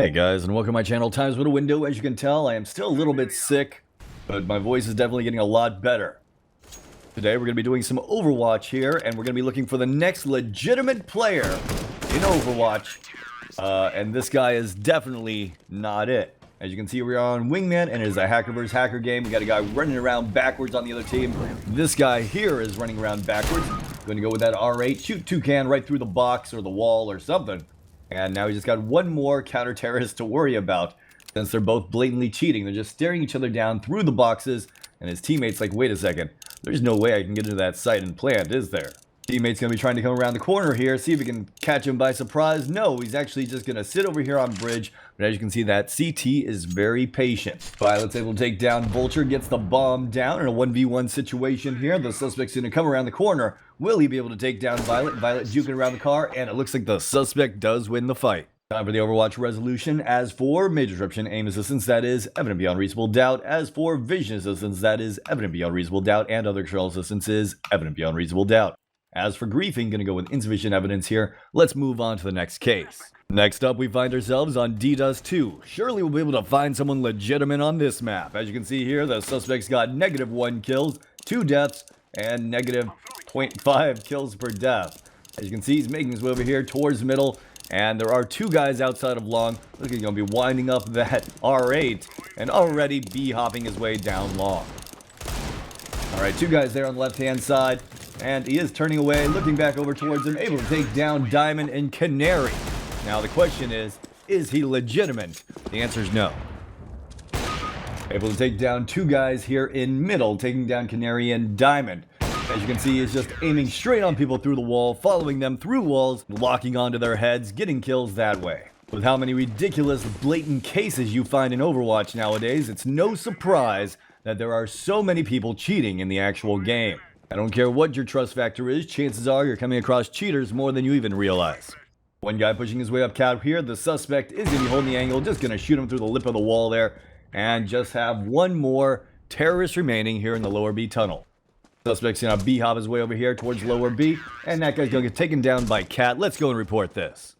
Hey guys, and welcome to my channel, Times with a Window. As you can tell, I am still a little bit sick, but my voice is definitely getting a lot better. Today we're going to be doing some Overwatch here, and we're going to be looking for the next legitimate player in Overwatch. And this guy is definitely not it. As you can see, we are on Wingman, and it is a hacker versus hacker game. We got a guy running around backwards on the other team. This guy here is running around backwards. Going to go with that R8, shoot toucan right through the box or the wall or something. And now he's just got one more counter-terrorist to worry about, since they're both blatantly cheating. They're just staring each other down through the boxes, and his teammate's like, wait a second, there's no way I can get into that site and plant, is there? Teammate's going to be trying to come around the corner here, see if he can catch him by surprise. No, he's actually just going to sit over here on bridge, but as you can see, that CT is very patient. Violet's able to take down Vulture, gets the bomb down in a 1v1 situation here. The suspect's going to come around the corner. Will he be able to take down Violet? Violet juking around the car, and it looks like the suspect does win the fight. Time for the Overwatch resolution. As for major disruption, aim assistance, that is evident beyond reasonable doubt. As for vision assistance, that is evident beyond reasonable doubt. And other control assistance is evident beyond reasonable doubt. As for griefing, gonna go with insufficient evidence here. Let's move on to the next case. Next up, we find ourselves on Ddos 2. Surely we'll be able to find someone legitimate on this map. As you can see here, the suspect's got -1 kills, 2 deaths, and -0.5 kills per death. As you can see, he's making his way over here towards the middle, and there are 2 guys outside of long. Looks like he's gonna be winding up that R8 and already B-hopping his way down long. Alright, 2 guys there on the left-hand side. And he is turning away, looking back over towards him, able to take down Diamond and Canary. Now the question is he legitimate? The answer is no. Able to take down 2 guys here in middle, taking down Canary and Diamond. As you can see, he's just aiming straight on people through the wall, following them through walls, locking onto their heads, getting kills that way. With how many ridiculous, blatant cases you find in Overwatch nowadays, it's no surprise that there are so many people cheating in the actual game. I don't care what your trust factor is, chances are you're coming across cheaters more than you even realize. One guy pushing his way up cap here, the suspect is going to be holding the angle, just going to shoot him through the lip of the wall there, and just have one more terrorist remaining here in the lower B tunnel. Suspect's going to B-hop his way over here towards lower B, and that guy's going to get taken down by Cat. Let's go and report this.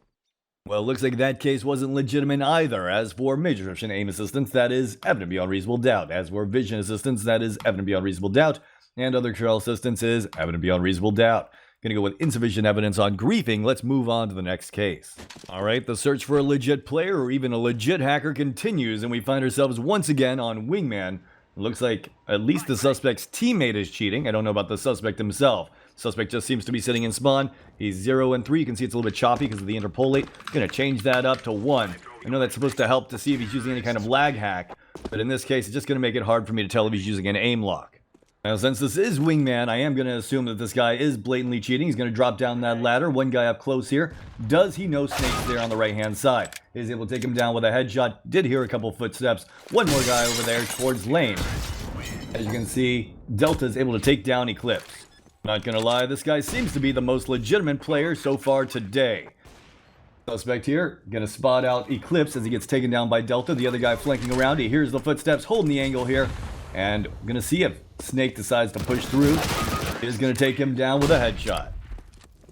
Well, it looks like that case wasn't legitimate either. As for major disruption aim assistance, that is evident beyond reasonable doubt. As for vision assistance, that is evident beyond reasonable doubt. And other control assistance is evident beyond reasonable doubt. Gonna go with insufficient evidence on griefing. Let's move on to the next case. Alright, the search for a legit player or even a legit hacker continues, and we find ourselves once again on Wingman. It looks like at least the suspect's teammate is cheating. I don't know about the suspect himself. Suspect just seems to be sitting in spawn. He's 0 and 3. You can see it's a little bit choppy because of the interpolate. Gonna change that up to 1. I know that's supposed to help to see if he's using any kind of lag hack, but in this case, it's just gonna make it hard for me to tell if he's using an aim lock. Now, since this is Wingman, I am going to assume that this guy is blatantly cheating. He's going to drop down that ladder. One guy up close here. Does he know Snake's there on the right-hand side? Is able to take him down with a headshot. Did hear a couple footsteps. One more guy over there towards lane. As you can see, Delta is able to take down Eclipse. Not going to lie, this guy seems to be the most legitimate player so far today. Suspect here, going to spot out Eclipse as he gets taken down by Delta. The other guy flanking around. He hears the footsteps, holding the angle here. And going to see if Snake decides to push through. Is going to take him down with a headshot.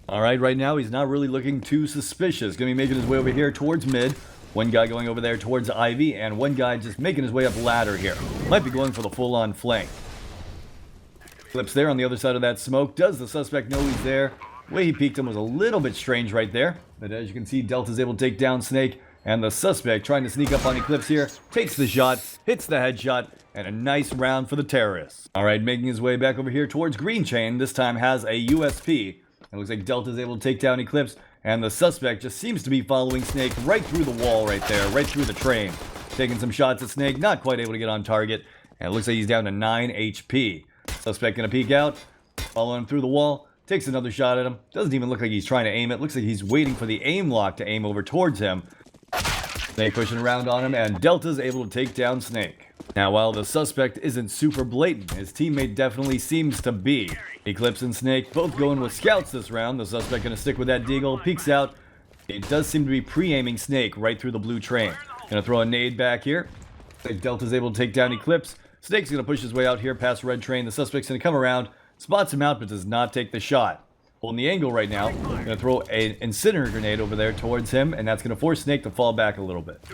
Alright, right now he's not really looking too suspicious. Going to be making his way over here towards mid. One guy going over there towards Ivy. And one guy just making his way up ladder here. Might be going for the full-on flank. Flips there on the other side of that smoke. Does the suspect know he's there? The way he peeked him was a little bit strange right there. But as you can see, Delta's able to take down Snake. And the suspect trying to sneak up on Eclipse here. Takes the shot. Hits the headshot. And a nice round for the terrorists. Alright, making his way back over here towards Green Chain. This time has a USP. It looks like Delta's able to take down Eclipse. And the suspect just seems to be following Snake right through the wall right there. Right through the train. Taking some shots at Snake. Not quite able to get on target. And it looks like he's down to 9 HP. Suspect gonna peek out. Following him through the wall. Takes another shot at him. Doesn't even look like he's trying to aim it. Looks like he's waiting for the aim lock to aim over towards him. Snake pushing around on him. And Delta's able to take down Snake. Now, while the suspect isn't super blatant, his teammate definitely seems to be. Eclipse and Snake both going with scouts this round. The suspect going to stick with that deagle, peeks out. It does seem to be pre-aiming Snake right through the blue train. Going to throw a nade back here. Delta's able to take down Eclipse. Snake's going to push his way out here past red train. The suspect's going to come around, spots him out, but does not take the shot. holding the angle right now. Going to throw an incinerator grenade over there towards him, and that's going to force Snake to fall back a little bit.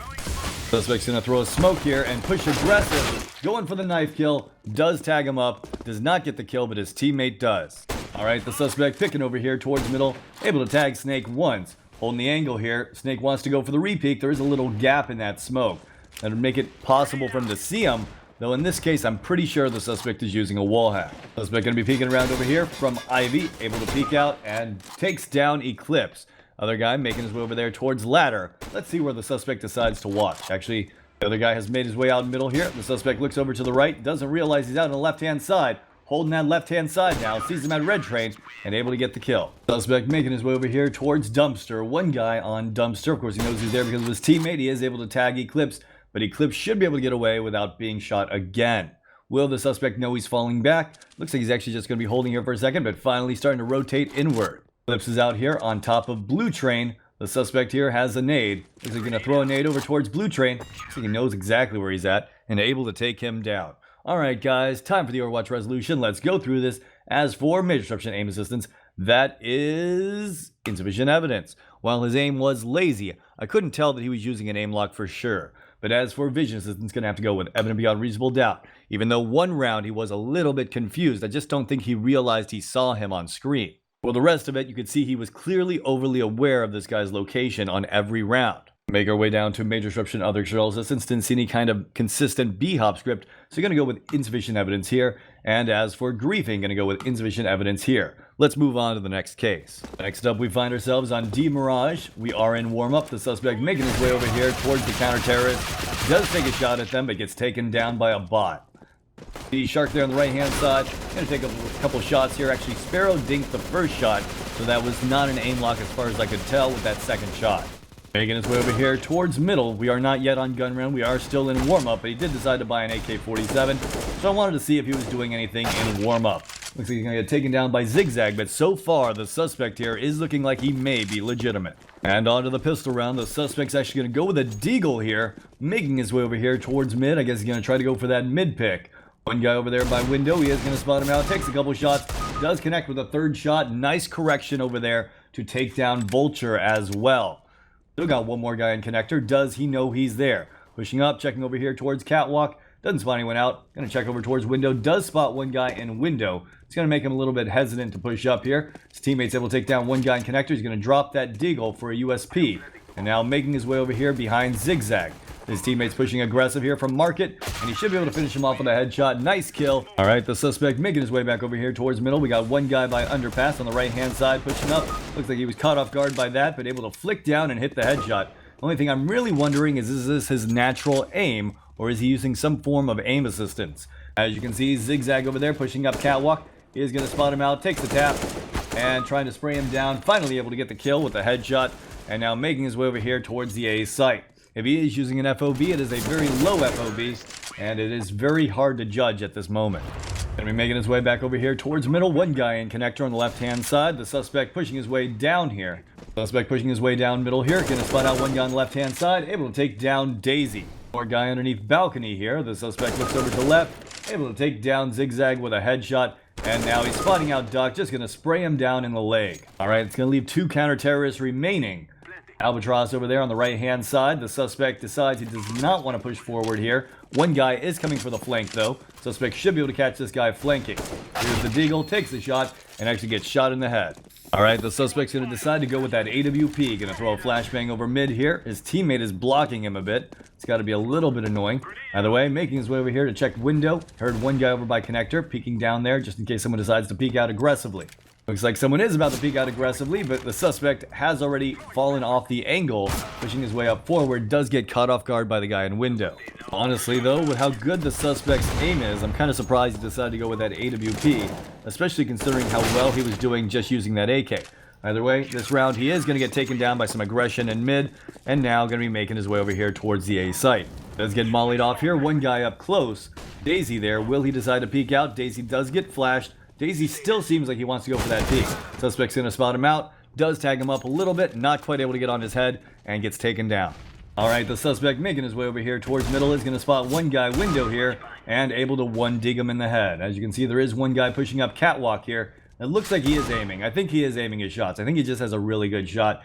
Suspect's going to throw a smoke here and push aggressive. Going for the knife kill. Does tag him up. Does not get the kill, but his teammate does. Alright, the suspect picking over here towards middle. Able to tag Snake once. Holding the angle here. Snake wants to go for the repeat. There is a little gap in that smoke. That would make it possible for him to see him. Though in this case, I'm pretty sure the suspect is using a wall hack. Suspect going to be peeking around over here from Ivy. Able to peek out and takes down Eclipse. Other guy making his way over there towards ladder. Let's see where the suspect decides to watch. Actually, the other guy has made his way out in middle here. The suspect looks over to the right. Doesn't realize he's out on the left-hand side. Holding that left-hand side now. Sees him at red train and able to get the kill. Suspect making his way over here towards dumpster. One guy on dumpster. Of course, he knows he's there because of his teammate. He is able to tag Eclipse. But Eclipse should be able to get away without being shot again. Will the suspect know he's falling back? Looks like he's actually just going to be holding here for a second, but finally starting to rotate inward. Eclipse is out here on top of Blue Train. The suspect here has a nade. Looks like he's going to throw a nade over towards Blue Train. Looks like he knows exactly where he's at and able to take him down. Alright guys, time for the Overwatch resolution. Let's go through this. As for major disruption aim assistance, that is insufficient evidence. While his aim was lazy, I couldn't tell that he was using an aim lock for sure. But as for vision assistance, going to have to go with evident beyond reasonable doubt. Even though one round he was a little bit confused, I just don't think he realized he saw him on screen. For the rest of it, you could see he was clearly overly aware of this guy's location on every round. Make our way down to major disruption, other external assistance. Didn't see any kind of consistent B-hop script, so going to go with insufficient evidence here. And as for griefing, going to go with insufficient evidence here. Let's move on to the next case. Next up, we find ourselves on D Mirage. We are in warm-up. The suspect making his way over here towards the counter-terrorist. Does take a shot at them, but gets taken down by a bot. The Shark there on the right-hand side. Going to take a couple shots here. Actually, Sparrow dinked the first shot, so that was not an aim lock as far as I could tell with that second shot. Making his way over here towards middle. We are not yet on gun round. We are still in warm-up, but he did decide to buy an AK-47, so I wanted to see if he was doing anything in warm-up. Looks like he's going to get taken down by Zigzag, but so far the suspect here is looking like he may be legitimate. And onto the pistol round. The suspect's actually going to go with a deagle here, making his way over here towards mid. I guess he's going to try to go for that mid pick. One guy over there by window. He is going to spot him out. Takes a couple shots. Does connect with a third shot. Nice correction over there to take down Vulture as well. Still got one more guy in connector. Does he know he's there? Pushing up, checking over here towards catwalk. Doesn't spot anyone out. Going to check over towards window. Does spot one guy in window. It's going to make him a little bit hesitant to push up here. His teammate's able to take down one guy in connector. He's going to drop that deagle for a USP. And now making his way over here behind Zigzag. His teammate's pushing aggressive here from Market, and he should be able to finish him off with a headshot. Nice kill. All right, the suspect making his way back over here towards middle. We got one guy by underpass on the right-hand side pushing up. Looks like he was caught off guard by that, but able to flick down and hit the headshot. The only thing I'm really wondering is this his natural aim, or is he using some form of aim assistance? As you can see, Zigzag over there pushing up catwalk. He is going to spot him out, takes the tap, and trying to spray him down. Finally able to get the kill with the headshot, and now making his way over here towards the A site. If he is using an FOB, it is a very low FOB, and it is very hard to judge at this moment. Going to be making his way back over here towards middle. One guy in connector on the left-hand side. The suspect pushing his way down here. Suspect pushing his way down middle here. Going to spot out one guy on the left-hand side. Able to take down Daisy. More guy underneath balcony here. The suspect looks over to left. Able to take down Zigzag with a headshot. And now he's spotting out Duck. Just going to spray him down in the leg. Alright, it's going to leave two counter-terrorists remaining. Albatross over there on the right-hand side. The suspect decides he does not want to push forward here. One guy is coming for the flank, though. Suspect should be able to catch this guy flanking. Here's the deagle, takes the shot, and actually gets shot in the head. Alright, the suspect's going to decide to go with that AWP. Going to throw a flashbang over mid here. His teammate is blocking him a bit. It's got to be a little bit annoying. Either way, making his way over here to check window. Heard one guy over by connector, peeking down there just in case someone decides to peek out aggressively. Looks like someone is about to peek out aggressively, but the suspect has already fallen off the angle, pushing his way up forward, does get caught off guard by the guy in window. Honestly, though, with how good the suspect's aim is, I'm kind of surprised he decided to go with that AWP, especially considering how well he was doing just using that AK. Either way, this round he is going to get taken down by some aggression in mid, and now going to be making his way over here towards the A site. Does get mollied off here, one guy up close. Daisy there, will he decide to peek out? Daisy does get flashed. Daisy still seems like he wants to go for that peek. Suspect's going to spot him out, does tag him up a little bit, not quite able to get on his head, and gets taken down. Alright, the suspect making his way over here towards middle is going to spot one guy window here, and able to one dig him in the head. As you can see, there is one guy pushing up catwalk here. It looks like he is aiming. I think he is aiming his shots. I think he just has a really good shot.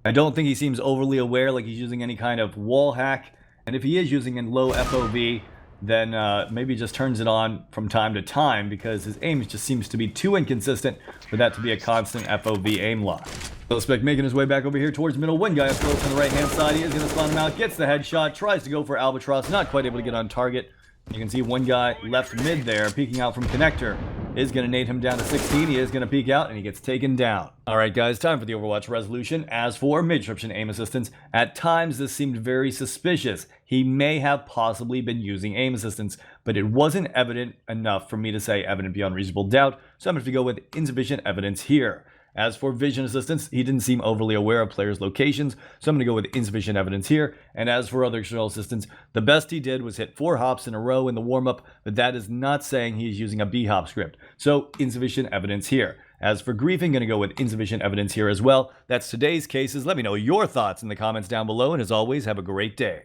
I don't think he seems overly aware like he's using any kind of wall hack. And if he is using a low FOV, then maybe just turns it on from time to time because his aim just seems to be too inconsistent for that to be a constant FOV aim lock. Suspect making his way back over here towards middle. One guy up close on the right-hand side. He is going to spawn him out. Gets the headshot. Tries to go for Albatross. Not quite able to get on target. You can see one guy left mid there, peeking out from connector. Is going to nade him down to 16. He is going to peek out, and he gets taken down. Alright guys, time for the Overwatch resolution. As for mid-description aim assistance, at times this seemed very suspicious. He may have possibly been using aim assistance, but it wasn't evident enough for me to say evident beyond reasonable doubt, so I'm going to go with insufficient evidence here. As for vision assistance, he didn't seem overly aware of players' locations, so I'm going to go with insufficient evidence here. And as for other external assistance, the best he did was hit 4 hops in a row in the warm-up, but that is not saying he is using a B-hop script, so insufficient evidence here. As for griefing, going to go with insufficient evidence here as well. That's today's cases. Let me know your thoughts in the comments down below, and as always, have a great day.